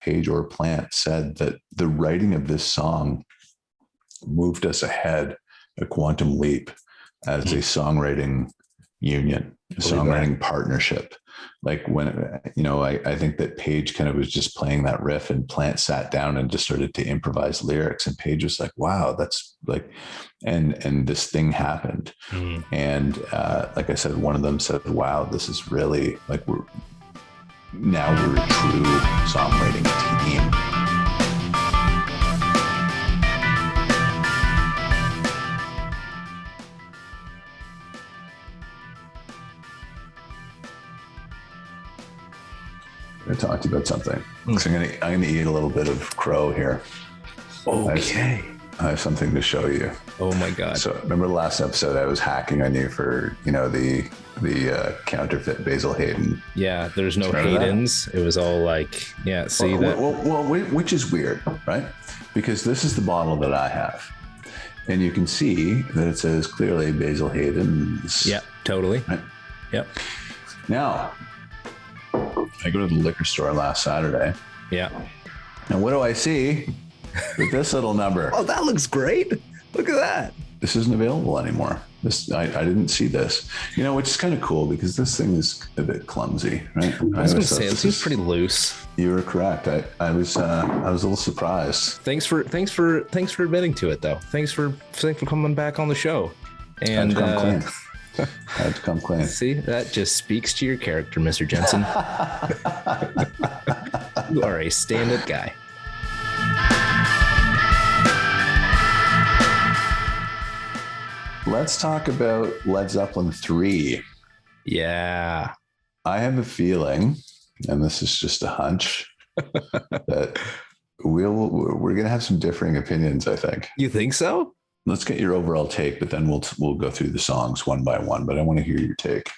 Page or Plant said that the writing of this song moved us ahead, a quantum leap, as a songwriting union, a songwriting partnership. Like when, I think that Page kind of was just playing that riff and Plant sat down and just started to improvise lyrics, and Page was like, wow, that's like, and this thing happened. And like I said, one of them said, wow, this is really like, we're a true songwriting team. I'm going to talk to you about something. So I'm going to eat a little bit of crow here. Okay. I have something to show you. Oh my God. So remember the last episode I was hacking on you for, the counterfeit Basil Hayden. Yeah, there's no Haydens. It was all like, yeah, see that. Well, which is weird, right? Because this is the bottle that I have. And you can see that it says clearly Basil Hayden's. Yeah, totally. Right? Yep. Now, I go to the liquor store last Saturday. Yeah. And what do I see with this little number? Oh, that looks great. Look at that. This isn't available anymore. I didn't see this, which is kind of cool because this thing is a bit clumsy, right? I was going to say, it seems pretty loose. You were correct. I was a little surprised. Thanks for admitting to it though. Thanks for coming back on the show. And I had to come clean. See, that just speaks to your character, Mr. Jensen. You are a stand-up guy. Let's talk about Led Zeppelin III. Yeah. I have a feeling, and this is just a hunch, that we're going to have some differing opinions, I think. You think so? Let's get your overall take, but then we'll go through the songs one by one. But I want to hear your take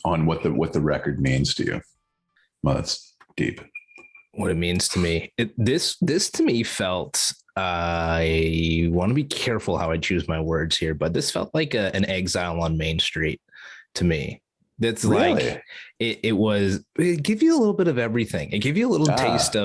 on what the record means to you. Well, that's deep. What it means to me. This to me felt, I want to be careful how I choose my words here, but this felt like an Exile on Main Street to me. That's really? Like it give you a little bit of everything. It give you a little taste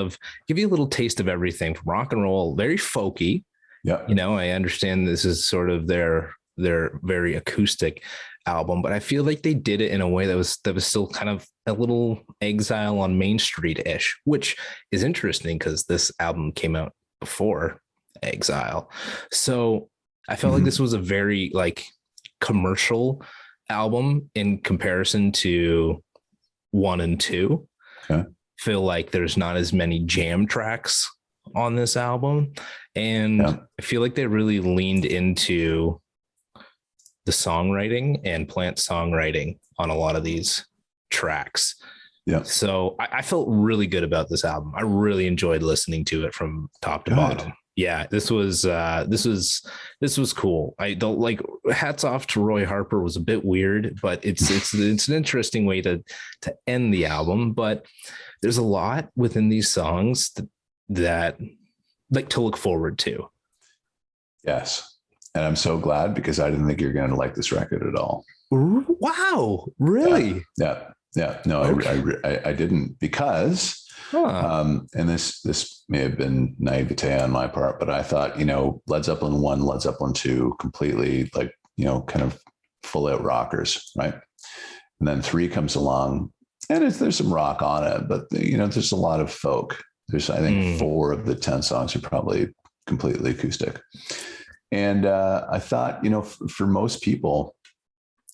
of everything from rock and roll, very folky. Yeah. I understand this is sort of their very acoustic album, but I feel like they did it in a way that was still kind of a little Exile on Main Street-ish, which is interesting because this album came out before Exile. So I felt like this was a very like commercial album in comparison to 1 and 2. Okay. Feel like there's not as many jam tracks on this album, and I feel like they really leaned into the songwriting and Plant songwriting on a lot of these tracks. Yeah. So I felt really good about this album. I really enjoyed listening to it from top to bottom. Yeah, this was cool. I don't like, hats off to Roy Harper, was a bit weird, but it's an interesting way to end the album. But there's a lot within these songs that like to look forward to. Yes. And I'm so glad because I didn't think you were going to like this record at all. Wow. Really? Yeah. No, okay. I didn't because, and this may have been naivete on my part, but I thought, Led Zeppelin 1, Led Zeppelin 2, completely like, kind of full out rockers. Right. And then 3 comes along and there's some rock on it, but there's a lot of folk. There's, I think 4 of the 10 songs are probably completely acoustic. And I thought, for most people,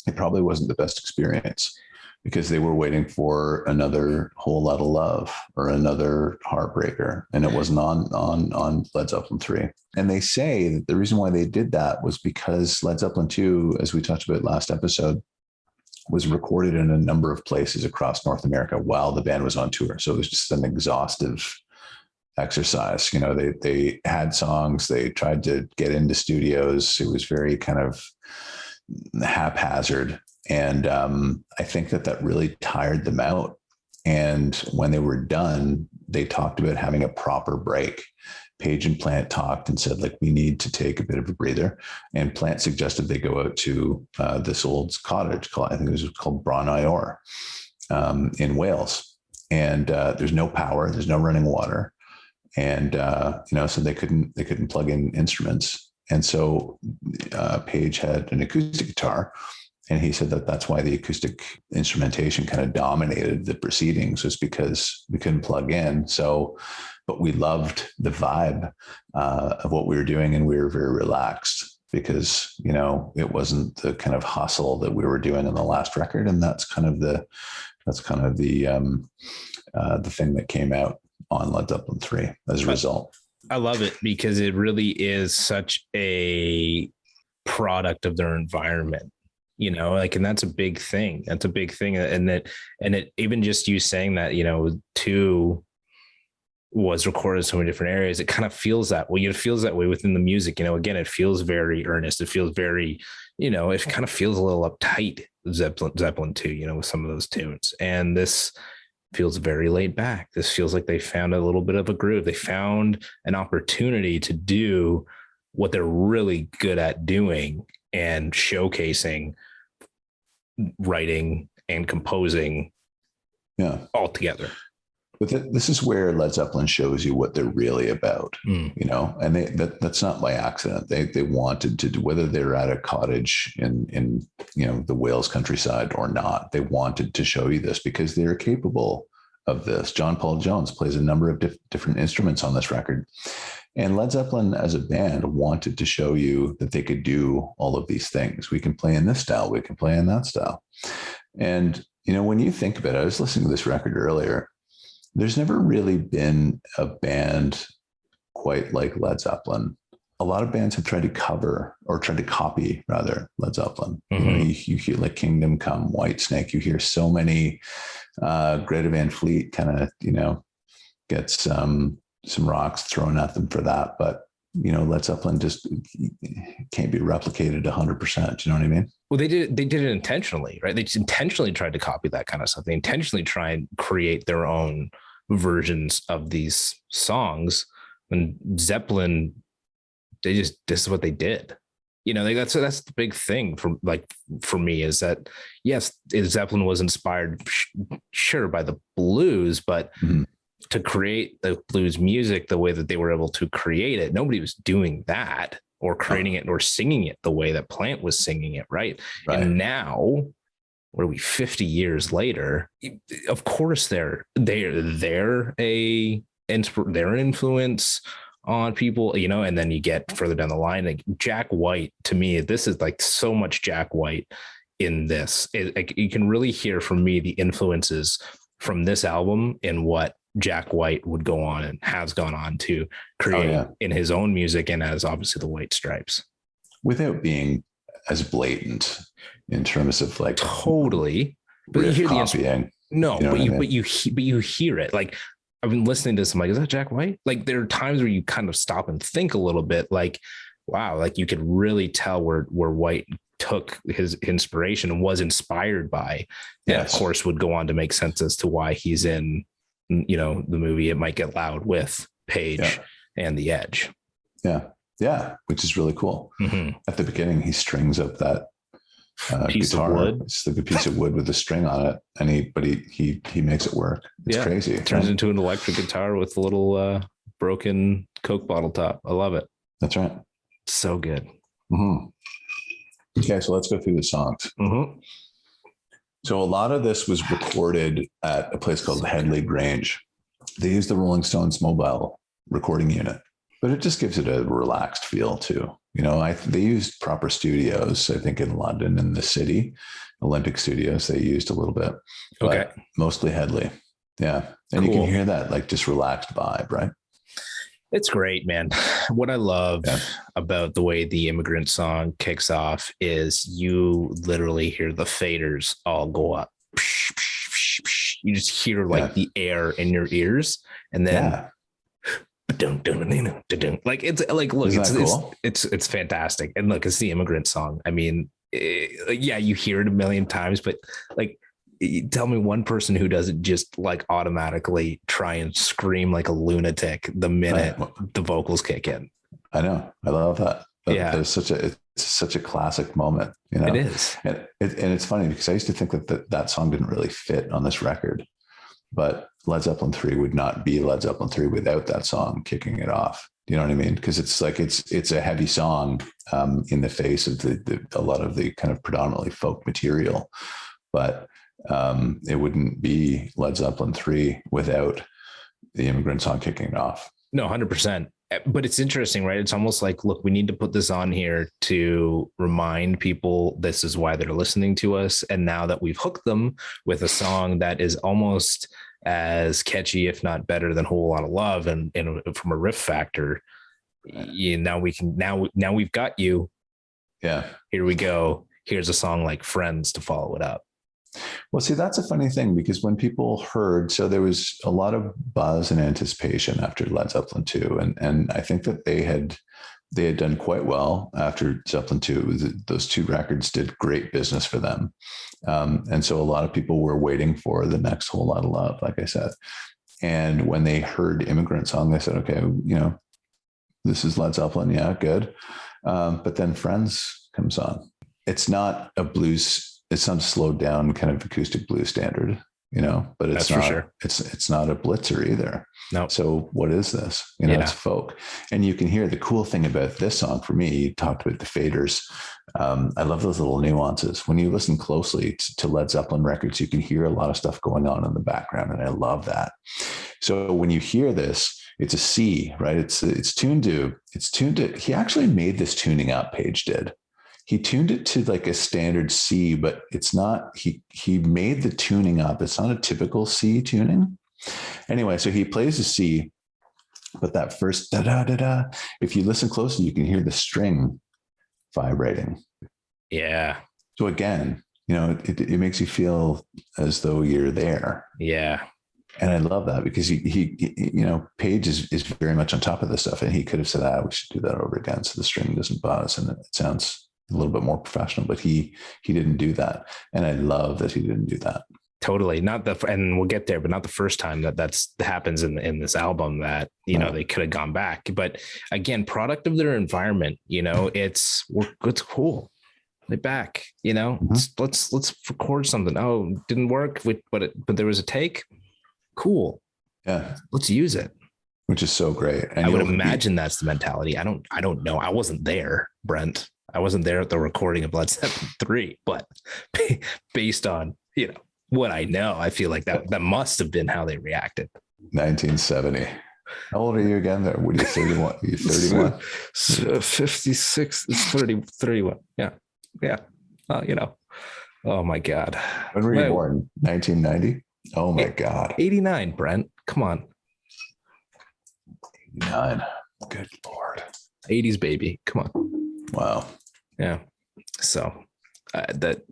it probably wasn't the best experience because they were waiting for another Whole Lotta Love or another Heartbreaker. And it wasn't on Led Zeppelin 3. And they say that the reason why they did that was because Led Zeppelin 2, as we talked about last episode, was recorded in a number of places across North America while the band was on tour. So it was just an exhaustive exercise. They had songs, they tried to get into studios. It was very kind of haphazard. And I think that really tired them out. And when they were done, they talked about having a proper break. Page and Plant talked and said, like, we need to take a bit of a breather. And Plant suggested they go out to this old cottage called, I think it was called Bron Ior in Wales. and there's no power, there's no running water, and so they couldn't plug in instruments. And so Page had an acoustic guitar, and he said that that's why the acoustic instrumentation kind of dominated the proceedings, was because we couldn't plug in. So, but we loved the vibe of what we were doing, and we were very relaxed because, it wasn't the kind of hustle that we were doing in the last record. And that's kind of the thing that came out on Led Zeppelin III as a result. I love it because it really is such a product of their environment, and that's a big thing. That's a big thing. And it even just you saying that, 2 was recorded in so many different areas. It kind of feels that way. It feels that way within the music. Again, it feels very earnest. It feels very, it kind of feels a little uptight. Zeppelin II, with some of those tunes. And this feels very laid back. This feels like they found a little bit of a groove. They found an opportunity to do what they're really good at doing and showcasing writing and composing all together. But this is where Led Zeppelin shows you what they're really about, and that's not by accident. They wanted to do, whether they're at a cottage in the Wales countryside or not, they wanted to show you this because they're capable of this. John Paul Jones plays a number of different instruments on this record. And Led Zeppelin as a band wanted to show you that they could do all of these things. We can play in this style, we can play in that style. And, when you think about it, I was listening to this record earlier. There's never really been a band quite like Led Zeppelin. A lot of bands have tried to copy Led Zeppelin. Mm-hmm. You hear like Kingdom Come, Whitesnake. You hear so many. Greta Van Fleet kind of gets some rocks thrown at them for that, but Led Zeppelin just can't be replicated 100%. You know what I mean? Well, they did it intentionally, right? They just intentionally tried to copy that kind of stuff. They intentionally try and create their own versions of these songs. And Zeppelin, this is what they did. That's the big thing for me is that, yes, Zeppelin was inspired, sure, by the blues, but to create the blues music the way that they were able to create it, nobody was doing that or creating it or singing it the way that Plant was singing it, right? And now, what are we, 50 years later? Of course, they're an influence on people, and then you get further down the line, like Jack White. To me, this is like so much Jack White in this. You can really hear from me the influences from this album in what Jack White would go on and has gone on to create in his own music and as obviously the White Stripes, without being as blatant in terms of like totally. But you hear copying. But you hear it. Like I've been listening to this. I'm like, is that Jack White? Like there are times where you kind of stop and think a little bit. Like, wow, like you could really tell where White took his inspiration and was inspired by, and of course would go on to make sense as to why he's in the movie It Might Get Loud with Page and The Edge. Yeah, which is really cool. Mm-hmm. At the beginning, he strings up that piece guitar. of wood. It's like a piece of wood with a string on it, and he makes it work. It's crazy. It turns into an electric guitar with a little broken Coke bottle top. I love it. That's right. So good. Mm-hmm. Okay, so let's go through the songs. Mm-hmm. So a lot of this was recorded at a place called Headley Grange. They used the Rolling Stones mobile recording unit, but it just gives it a relaxed feel too. They used proper studios, I think in London and the city, Olympic Studios, they used a little bit, but mostly Headley. Yeah. And cool. You can hear that like just relaxed vibe, right? It's great, man. What I love about the way the Immigrant song kicks off is you literally hear the faders all go up. You just hear like the air in your ears, and then like it's like look, it's fantastic. And look, it's the Immigrant song. I mean, you hear it a million times, but like, tell me one person who doesn't just like automatically try and scream like a lunatic the minute the vocals kick in. I know. I love that. It's such a classic moment, It is. And it's funny because I used to think that song didn't really fit on this record, but Led Zeppelin 3 would not be Led Zeppelin 3 without that song kicking it off. You know what I mean? Because it's like it's a heavy song in the face of a lot of the kind of predominantly folk material, but it wouldn't be Led Zeppelin 3 without the Immigrant Song kicking it off. No, 100%. But it's interesting, right? It's almost like, look, we need to put this on here to remind people this is why they're listening to us. And now that we've hooked them with a song that is almost as catchy, if not better than Whole Lot of Love, and from a riff factor, now we've got you. Yeah. Here we go. Here's a song like Friends to follow it up. Well, see, that's a funny thing, because when people heard, so there was a lot of buzz and anticipation after Led Zeppelin II. And I think that they had done quite well after Zeppelin II. Those two records did great business for them. And so a lot of people were waiting for the next Whole Lot of Love, like I said. And when they heard Immigrant Song, they said, okay, this is Led Zeppelin. Yeah, good. But then Friends comes on. It's not a blues. It's some slowed down kind of acoustic blues standard, but it's not, sure. It's not a blitzer either. No. So what is this? It's folk. And you can hear the cool thing about this song for me. You talked about the faders. I love those little nuances. When you listen closely to Led Zeppelin records, you can hear a lot of stuff going on in the background. And I love that. So when you hear this, it's a C, right? It's tuned to, he actually made this tuning up, Page did. He tuned it to like a standard C, but it's not, he made the tuning up. It's not a typical C tuning. Anyway, so he plays a C, but that first da-da-da-da, if you listen closely, you can hear the string vibrating. Yeah. So again, it makes you feel as though you're there. Yeah. And I love that, because he Page is very much on top of this stuff, and he could have said, we should do that over again, so the string doesn't buzz and it sounds a little bit more professional, but he didn't do that. And I love that he didn't do that. Totally. And we'll get there, but not the first time that happens in this album that, they could have gone back. But again, product of their environment, it's cool. They're back, mm-hmm. Let's record something. Oh, didn't work, but there was a take. Cool. Yeah. Let's use it. Which is so great. And I would imagine that's the mentality. I don't know. I wasn't there, Brent. I wasn't there at the recording of Led Zeppelin III, but based on, what I know, I feel like that must have been how they reacted. 1970. How old are you again? There, what are you, 31? Are you 31? 56. It's 31. Yeah. Yeah. Oh my God. When were you born? 1990? Oh my God. 89, Brent. Come on. 89. Good Lord. 80s baby. Come on. Wow. Yeah. So that,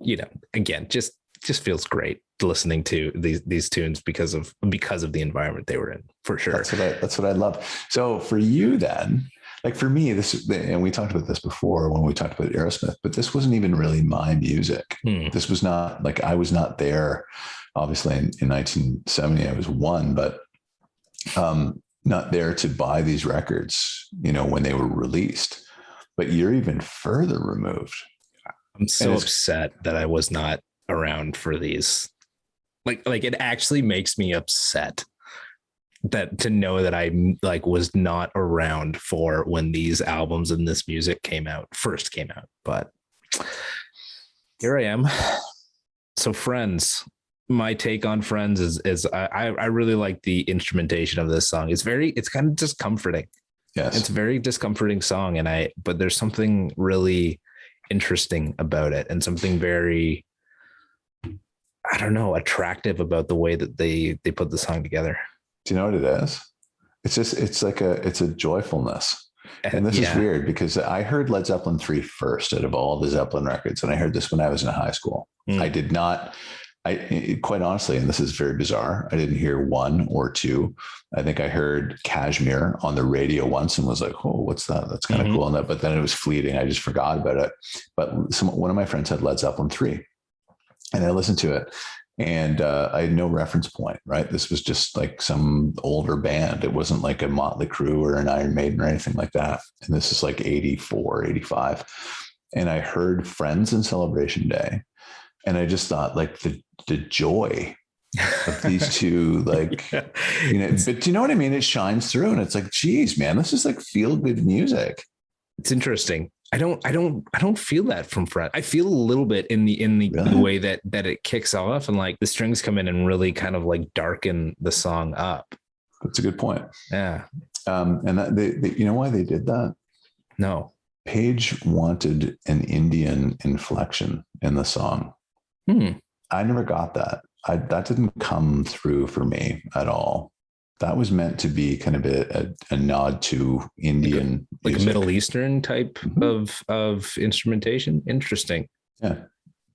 again, just feels great listening to these tunes because of the environment they were in, for sure. That's what I love. So for you then, like for me, and we talked about this before when we talked about Aerosmith, but this wasn't even really my music. This was not like, I was not there, obviously in 1970, I was one, but not there to buy these records, when they were released. But you're even further removed. I'm so upset that I was not around for these. Like it actually makes me upset that to know that I was not around for when these albums and this music first came out. But here I am. So Friends, my take on Friends is I really like the instrumentation of this song. It's kind of just comforting. Yes. It's a very discomforting song. But there's something really interesting about it, and something very, I don't know, attractive about the way that they put the song together. Do you know what it is? It's a joyfulness. And this is weird, because I heard Led Zeppelin III first out of all the Zeppelin records. And I heard this when I was in high school. I did not, quite honestly, and this is very bizarre, I didn't hear one or two. I think I heard Kashmir on the radio once and was like, oh, what's that? That's kind of cool. But then it was fleeting. I just forgot about it. But one of my friends had Led Zeppelin III, and I listened to it, and I had no reference point, right? This was just like some older band. It wasn't like a Motley Crue or an Iron Maiden or anything like that. And this is like 84, 85. And I heard Friends and Celebration Day. And I just thought, like, the joy of these two, like, you know, but do you know what I mean? It shines through and it's like, geez, man, this is like feel good music. It's interesting. I don't feel that from Fred. I feel a little bit in the Really? the way that it kicks off and like the strings come in and really kind of like darken the song up. That's a good point. Yeah. And that they, you know why they did that? No. Page wanted an Indian inflection in the song. I never got that. That didn't come through for me at all. That was meant to be kind of a nod to Indian, like a Middle Eastern type of instrumentation. Interesting. Yeah.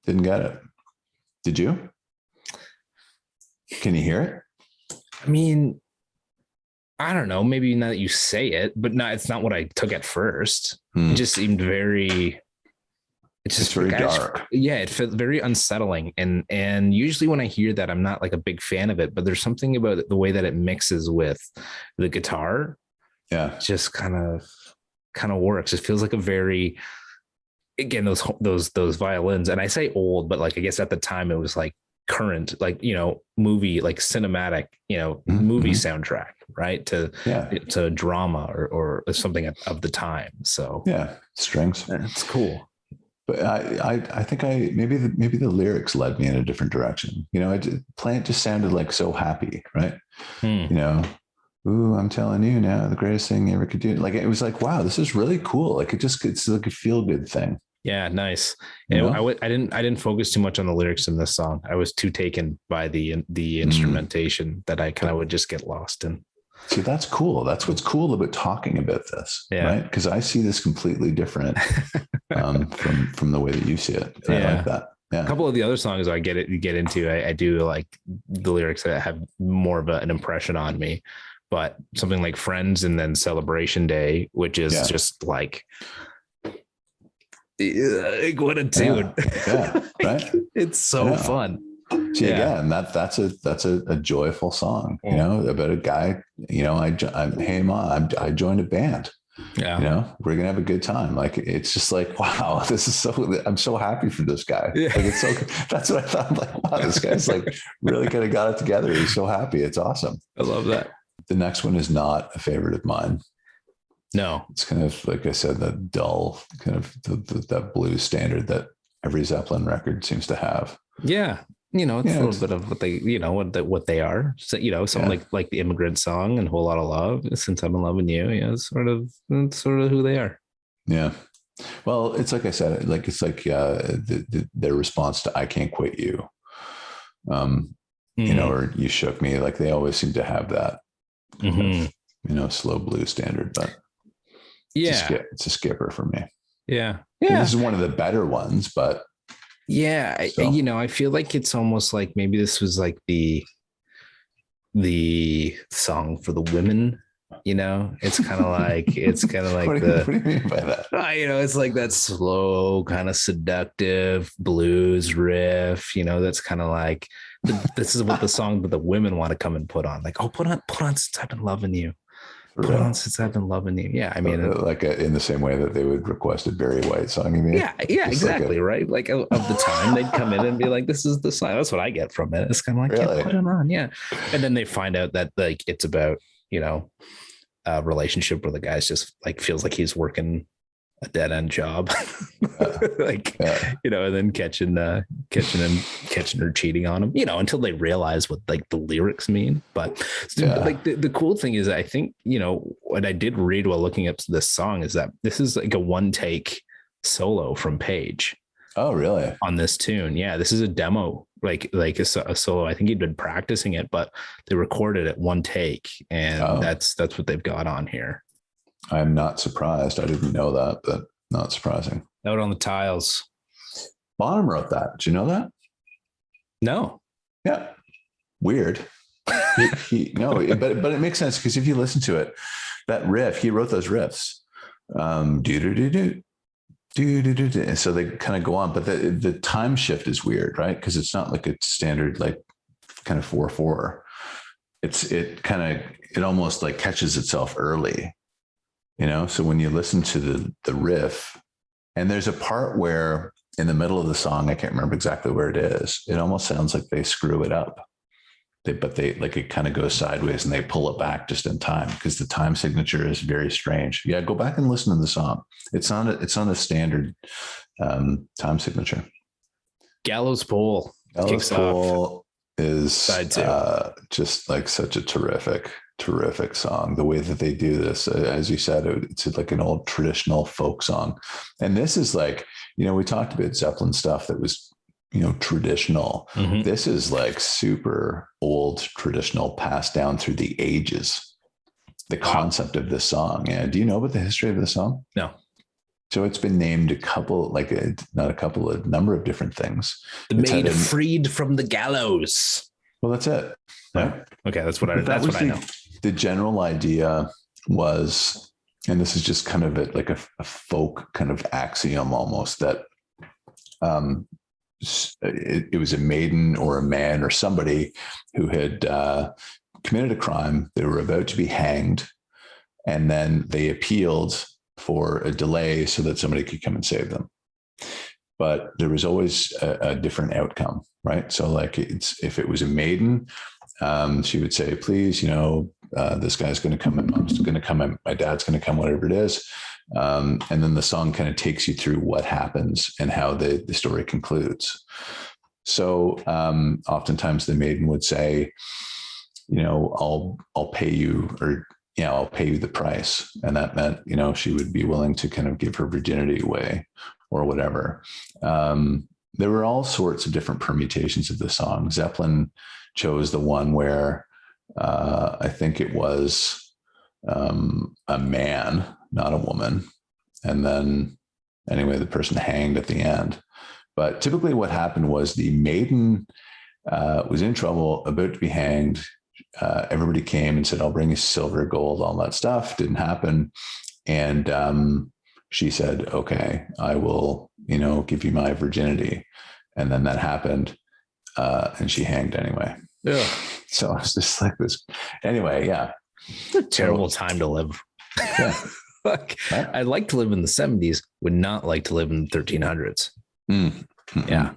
Didn't get it. Did you? Can you hear it? I mean, I don't know. Maybe now that you say it, but no, it's not what I took at first. It just seemed very. It's just very dark. Yeah, it felt very unsettling. And usually when I hear that, I'm not like a big fan of it, but there's something about the way that it mixes with the guitar. Yeah. Just kind of works. It feels like a very, again, those violins. And I say old, but like I guess at the time it was like current, like, you know, movie, like cinematic, you know, movie soundtrack, right? To drama or something of the time. So yeah, strings. That's cool. But I think maybe the lyrics led me in a different direction. You know, Plant just sounded like so happy, right? You know, ooh, I'm telling you now, the greatest thing you ever could do. Like, it was like, wow, this is really cool. Like, it's like a feel good thing. Yeah, nice. I didn't focus too much on the lyrics in this song. I was too taken by the instrumentation that I kind of would just get lost in. See, that's cool. That's what's cool about talking about this, right? Because I see this completely different from the way that you see it. And I like that. Yeah. A couple of the other songs I get into, I do like the lyrics that have more of an impression on me. But something like Friends and then Celebration Day, which is just like what a tune. Yeah. Right. It's so fun. See, again, that's a joyful song, you know, about a guy, you know, hey mom, I joined a band. Yeah. You know, we're going to have a good time. Like, it's just like, wow, I'm so happy for this guy. Yeah. Like, it's so, that's what I thought. I'm like, wow, this guy's like really kind of got it together. He's so happy. It's awesome. I love that. The next one is not a favorite of mine. No, it's kind of, like I said, that dull kind of that blues standard that every Zeppelin record seems to have. Yeah. You know, it's a little bit of what they, you know, what they are. So, you know, something like the Immigrant Song and Whole Lot of Love, Since I've Been Loving You. Yeah, it's sort of who they are. Yeah. Well, it's like I said, like, it's like their response to I Can't Quit You, you know, or You Shook Me. Like, they always seem to have that kind of, you know, slow blues standard, but it's a skipper for me. Yeah. And this is one of the better ones, but yeah, you know, I feel like it's almost like maybe this was like the song for the women, you know. It's kind of like what do you mean by that? You know, it's like that slow, kind of seductive blues riff, you know, that's kind of like this is what the song that the women want to come and put on. Like, oh, put on Since I've Been Loving You. Put on Since I've Been Loving You. Yeah, I mean, like in the same way that they would request a Barry White song. You mean? Yeah, exactly, like right? Like of the time, they'd come in and be like, "This is the song." That's what I get from it. It's kind of like, really? Yeah, put it on, yeah. And then they find out that like it's about, you know, a relationship where the guy's just like feels like he's working a dead end job, you know, and then catching her cheating on him, you know, until they realize what like the lyrics mean. But like the cool thing is, I think, you know, what I did read while looking up this song is that this is like a one take solo from Page. Oh, really? On this tune. Yeah. This is a demo, like a solo. I think he'd been practicing it, but they recorded it one take, and that's what they've got on here. I'm not surprised. I didn't know that, but not surprising. Out on the Tiles. Bonham wrote that. Did you know that? No. Yeah. Weird. No, but it makes sense, because if you listen to it, that riff, he wrote those riffs. And so they kind of go on, but the time shift is weird, right? Because it's not like a standard, like kind of 4/4. It almost like catches itself early. You know, so when you listen to the riff, and there's a part where in the middle of the song, I can't remember exactly where it is, it almost sounds like they screw it up. they like, it kind of goes sideways and they pull it back just in time because the time signature is very strange. Yeah, go back and listen to the song. It's on a standard time signature. Gallows Pole. Gallows Pole is just like such a terrific song. The way that they do this, as you said, it's like an old traditional folk song. And this is like, we talked about Zeppelin stuff that was, traditional. Mm-hmm. This is like super old, traditional, passed down through the ages. The concept of this song. Yeah. Do you know about the history of the song? No. So it's been named a number of different things. The maid freed from the gallows. Well, that's it. Right? Okay. That's what I know. The general idea was, and this is just kind of like a folk kind of axiom almost, that it was a maiden or a man or somebody who had committed a crime. They were about to be hanged, and then they appealed for a delay so that somebody could come and save them. But there was always a different outcome, right? So like if it was a maiden, she would say, please, this guy's going to come and mom's going to come and my dad's going to come, whatever it is. And then the song kind of takes you through what happens and how the story concludes. So oftentimes the maiden would say, I'll pay you, or I'll pay you the price. And that meant, she would be willing to kind of give her virginity away or whatever. There were all sorts of different permutations of the song. Zeppelin chose the one where I think it was a man, not a woman. And then anyway, the person hanged at the end. But typically what happened was the maiden was in trouble, about to be hanged. Everybody came and said, I'll bring you silver, gold, all that stuff. Didn't happen. And she said, okay, I will, give you my virginity. And then that happened. And she hanged anyway. Yeah. So it's just like this. Anyway, yeah. It's a terrible time to live. Yeah. I'd like to live in the 70s, would not like to live in the 1300s. Mm-hmm. Yeah.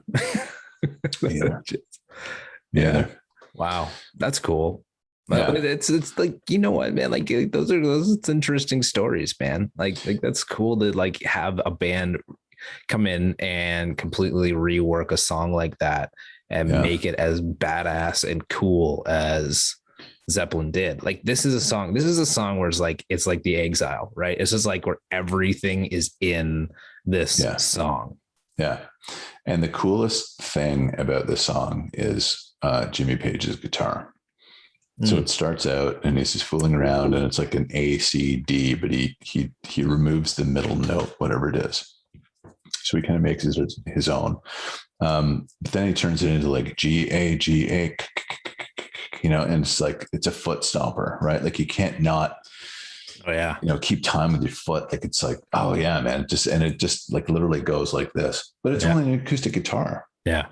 Yeah. Wow. That's cool. Yeah. It's like, what, man, like those it's interesting stories, man. Like that's cool to like have a band come in and completely rework a song like that and make it as badass and cool as Zeppelin did. Like this is a song where it's like the Exile, right? It's just like where everything is in this song. Yeah. And the coolest thing about this song is Jimmy Page's guitar. So it starts out and he's just fooling around and it's like an A, C, D, but he removes the middle note, whatever it is. So he kind of makes his own. But then he turns it into like G, A, G, A, and it's like, it's a foot stomper, right? Like you can't not, keep time with your foot. Like, it's like, oh yeah, man. It just like literally goes like this, but it's only an acoustic guitar. Yeah.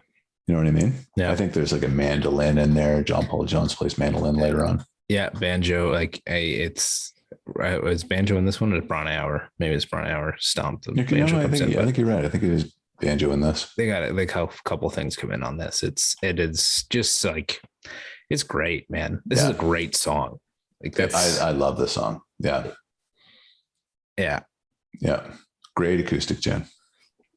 You know what I mean? Yeah. I think there's like a mandolin in there. John Paul Jones plays mandolin later on. Yeah. Banjo. Like it's banjo in this one, or Brownower? Maybe it's Brownower stomped. I think you're right. I think it is banjo in this. They got like a couple things come in on this. It is just like, it's great, man. This is a great song. Like I love this song. Yeah. Yeah. Yeah. Great acoustic, Jen.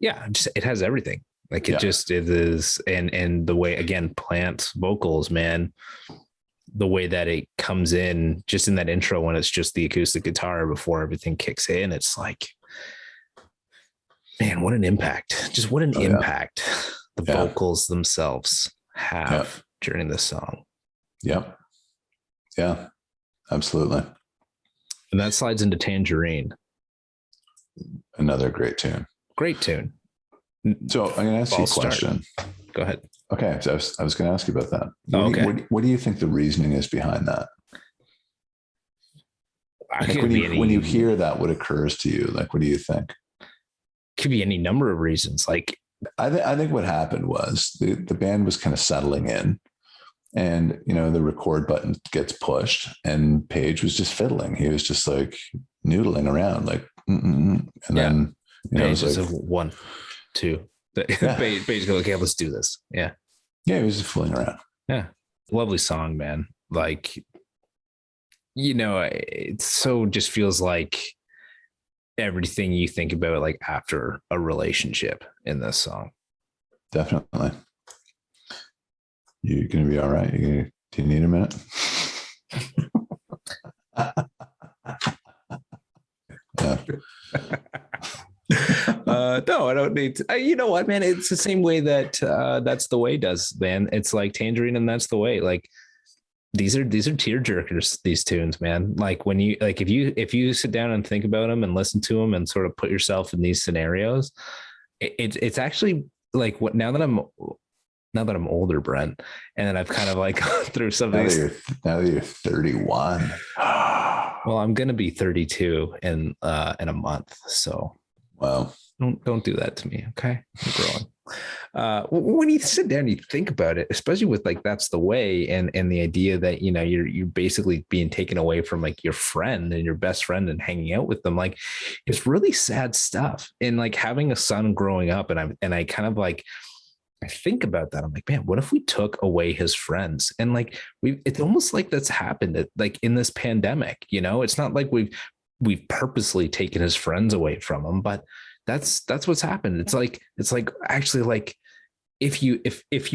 Yeah. It has everything. Like it is. And the way, again, Plant vocals, man, the way that it comes in just in that intro, when it's just the acoustic guitar before everything kicks in, it's like, man, what an impact. Just what an impact the vocals themselves have during this song. Yep. Yeah, absolutely. And that slides into Tangerine. Another great tune. Great tune. So I'm going to ask you a question. Go ahead. Okay. So I was going to ask you about that. What do you think the reasoning is behind that? Like when you hear that, what occurs to you? Like, what do you think? Could be any number of reasons. Like, I think what happened was the band was kind of settling in, and the record button gets pushed, and Page was just fiddling. He was just like noodling around, like, and then Page was like 1, 2. Page goes, okay, let's do this. Yeah. Yeah, he was just fooling around. Yeah. lovely song, man. Like, it so just feels like everything you think about like after a relationship in this song. Definitely. You're gonna be all right. Do you need a minute? Yeah. No, I don't need to. You know what, man? It's the same way that That's the Way does, man. It's like Tangerine and That's the Way. Like these are tear jerkers, these tunes, man. Like when you like if you sit down and think about them and listen to them and sort of put yourself in these scenarios, it's actually like what now that I'm older, Brent, and then I've kind of like gone through some of these. Now that you're 31. Well, I'm gonna be 32 in a month, so Wow. don't do that to me, okay? I'm growing. When you sit down and you think about it, especially with like That's the Way and the idea that you're basically being taken away from like your friend and your best friend and hanging out with them, like it's really sad stuff. And like having a son growing up, and I kind of like I think about that. I'm like, man, what if we took away his friends? And like it's almost like that's happened like in this pandemic, it's not like we've purposely taken his friends away from him, but that's what's happened. It's like actually like if you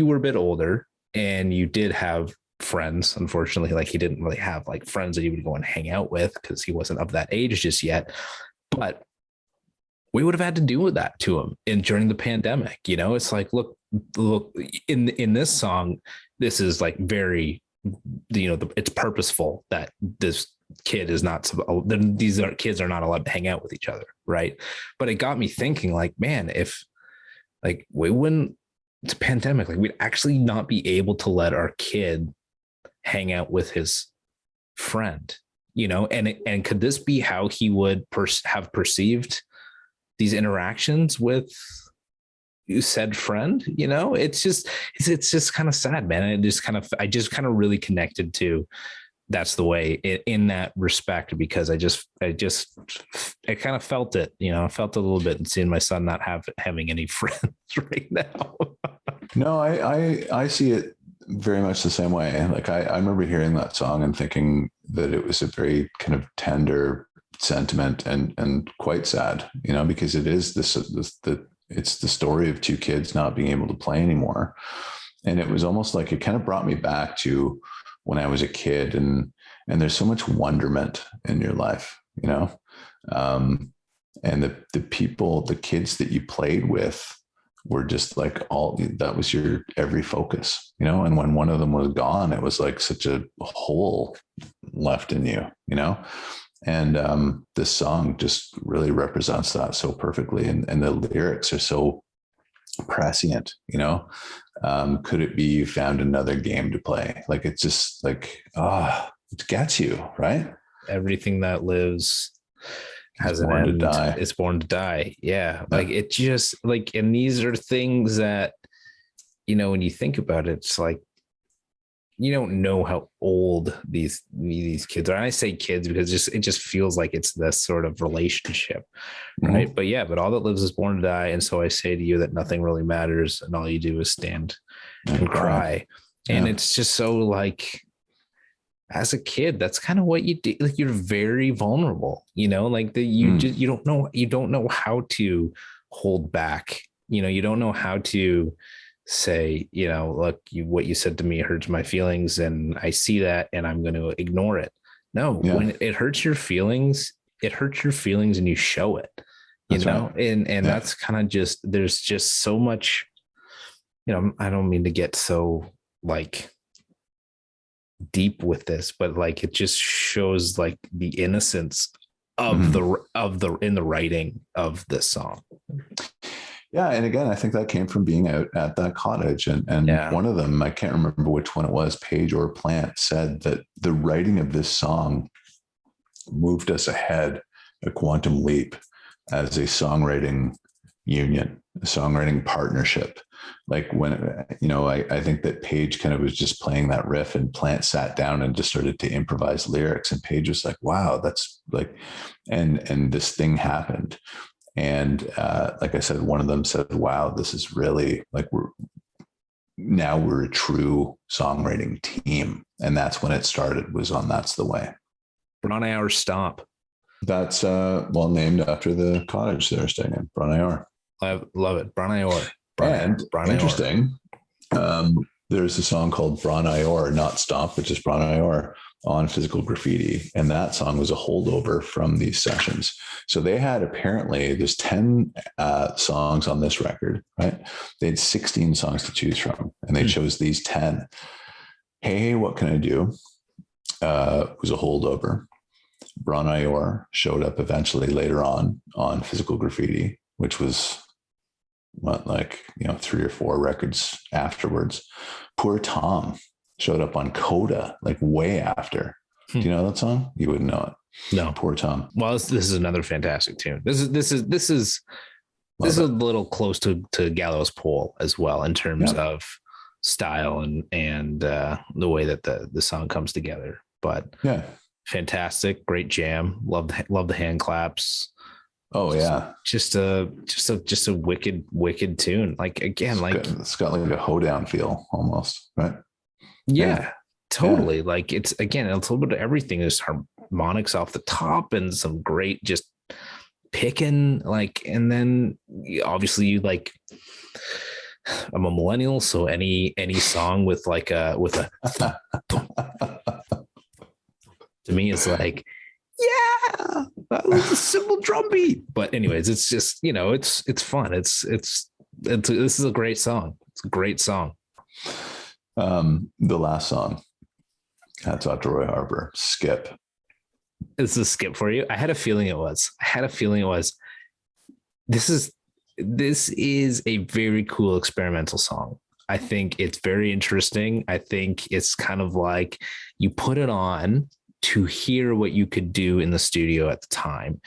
were a bit older and you did have friends, unfortunately, like he didn't really have like friends that he would go and hang out with because he wasn't of that age just yet. But we would have had to deal with that to him during the pandemic. It's like, look in this song, this is like very, it's purposeful that this kid is not, these kids are not allowed to hang out with each other. Right. But it got me thinking like, man, if like we wouldn't, it's a pandemic, like we'd actually not be able to let our kid hang out with his friend, and could this be how he would have perceived these interactions with said friend? It's just kind of sad, man. I just kind of really connected to That's the Way in that respect, because I kind of felt it, I felt a little bit and seeing my son not having any friends right now. No, I see it very much the same way. Like I remember hearing that song and thinking that it was a very kind of tender sentiment and quite sad, because it is it's the story of two kids not being able to play anymore. And it was almost like it kind of brought me back to when I was a kid, and there's so much wonderment in your life, and the kids that you played with were just like that was your every focus, and when one of them was gone, it was like such a hole left in you, and this song just really represents that so perfectly. And the lyrics are so prescient, could it be you found another game to play? Like, it's just like, it gets you, right? Everything that lives has an end. It's born to die. Yeah. Like it just like, and these are things that, when you think about it, it's like, you don't know how old these kids are. And I say kids because it just feels like it's this sort of relationship, right? Mm-hmm. But yeah, but all that lives is born to die. And so I say to you that nothing really matters, and all you do is stand and cry. Yeah. And it's just so like, as a kid, that's kind of what you do. Like you're very vulnerable, like you don't know how to hold back. You don't know how to say, look, what you said to me hurts my feelings, and I see that, and I'm going to ignore it. No, yeah. When it hurts your feelings, and you show it, that's right. And yeah. That's kind of just, there's just so much, I don't mean to get so like deep with this, but like, it just shows like the innocence of in the writing of this song. Yeah. And again, I think that came from being out at that cottage. And yeah. One of them, I can't remember which one it was, Page or Plant, said that the writing of this song moved us ahead a quantum leap as a songwriting union, a songwriting partnership. Like when, I think that Page kind of was just playing that riff, and Plant sat down and just started to improvise lyrics. And Page was like, wow, that's like, and this thing happened. And like I said, one of them said, wow, this is really like now we're a true songwriting team. And that's when it started, was on That's the Way. Branayor Stomp. That's named after the cottage they're staying in, Branayor. I love it. Branayor. And interesting, there's a song called Branayor, not Stomp, which is Branayor, on Physical Graffiti. And that song was a holdover from these sessions. So they had, apparently, there's 10 songs on this record, right? They had 16 songs to choose from, and they chose these 10. Hey, What Can I Do? Was a holdover. Branayor showed up eventually later on Physical Graffiti, which was 3 or 4 records afterwards. Poor Tom showed up on Coda, like way after. Do you know that song? You wouldn't know it. No. Poor Tom. Well, this is another fantastic tune. This is a little close to Gallows Pole as well in terms of style and the way that the song comes together. But fantastic, great jam. Love the hand claps. Oh yeah, just a wicked tune. Like again, it's got like a hoedown feel almost, right? Yeah, totally. Yeah. Like it's a little bit of everything. There's harmonics off the top and some great just picking. Like, and then obviously you like. I'm a millennial, so any song with a to me it's like. Yeah, a simple drum beat. But anyways, it's just, it's fun. This is a great song. It's a great song. The last song, hats off to Roy Harper, Skip. Is this Skip for you? I had a feeling it was. This is a very cool experimental song. I think it's very interesting. I think it's kind of like you put it on to hear what you could do in the studio at the time.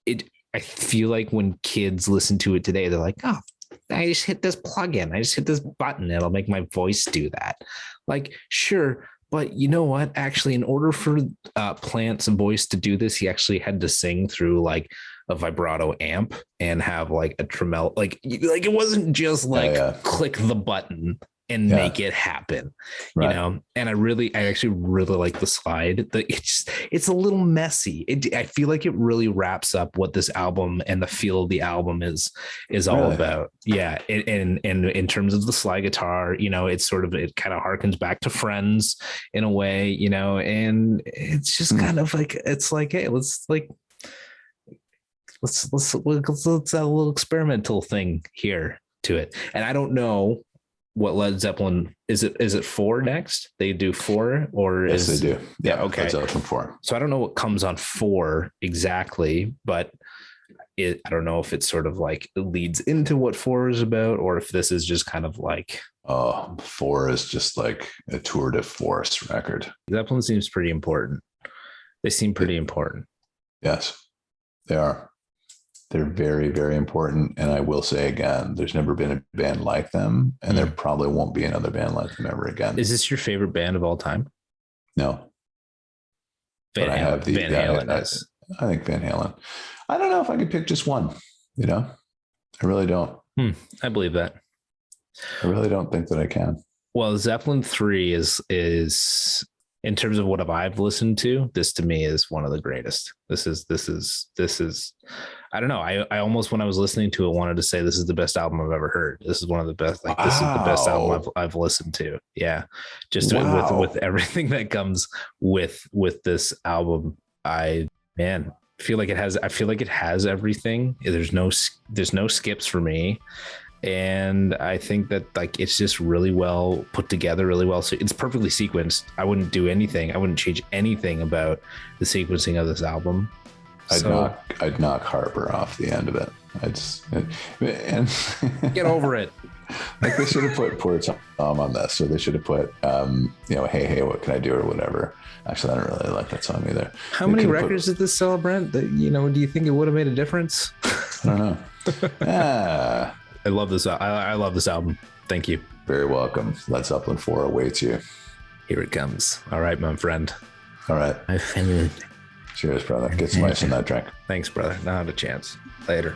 I feel like when kids listen to it today, they're like, oh, I just hit this plugin. I just hit this button. It'll make my voice do that. Like, sure. But you know what? Actually, in order for Plant's voice to do this, he actually had to sing through like a vibrato amp and have like a tremolo. Like it wasn't just like click the button and make it happen, right. And I actually really like the slide. It's a little messy. I feel like it really wraps up what this album and the feel of the album is all about. Yeah. And in terms of the slide guitar, it kind of harkens back to Friends in a way, and it's just kind of like, it's like, hey, let's have a little experimental thing here to it. And I don't know what Led Zeppelin is it 4 next? They do 4 or yes, they do. Yeah, okay. Led Zeppelin 4. So I don't know what comes on 4 exactly, but I don't know if it sort of like leads into what 4 is about, or if this is just kind of like 4 is just like a tour de force record. Zeppelin seems pretty important. They seem pretty important. Yes, they are. They're very, very important. And I will say again, there's never been a band like them, and there probably won't be another band like them ever again. Is this your favorite band of all time? No. Van Halen is. I think Van Halen. I don't know if I could pick just one, I really don't. I believe that. I really don't think that I can. Well, Zeppelin III is in terms of what I've listened to, this to me is one of the greatest. This is I don't know. I almost, when I was listening to it, wanted to say this is the best album I've ever heard. This is one of the best. Like, this is the best album I've listened to. Yeah, just with everything that comes with this album. I feel like it has. I feel like it has everything. There's no skips for me, and I think that like it's just really well put together, really well. So it's perfectly sequenced. I wouldn't do anything. I wouldn't change anything about the sequencing of this album. I'd knock Harper off the end of it. Get over it. Like they should have put poor Tom on this, or they should have put, hey, what can I do, or whatever. Actually, I don't really like that song either. How many records did this sell, Brent? Do you think it would have made a difference? I don't know. I love this. I love this album. Thank you. Very welcome. Led Zeppelin 4 awaits you. Here it comes. All right, my friend. All right. My friend. Cheers, brother. Get some ice in that drink. Thanks, brother. Not a chance. Later.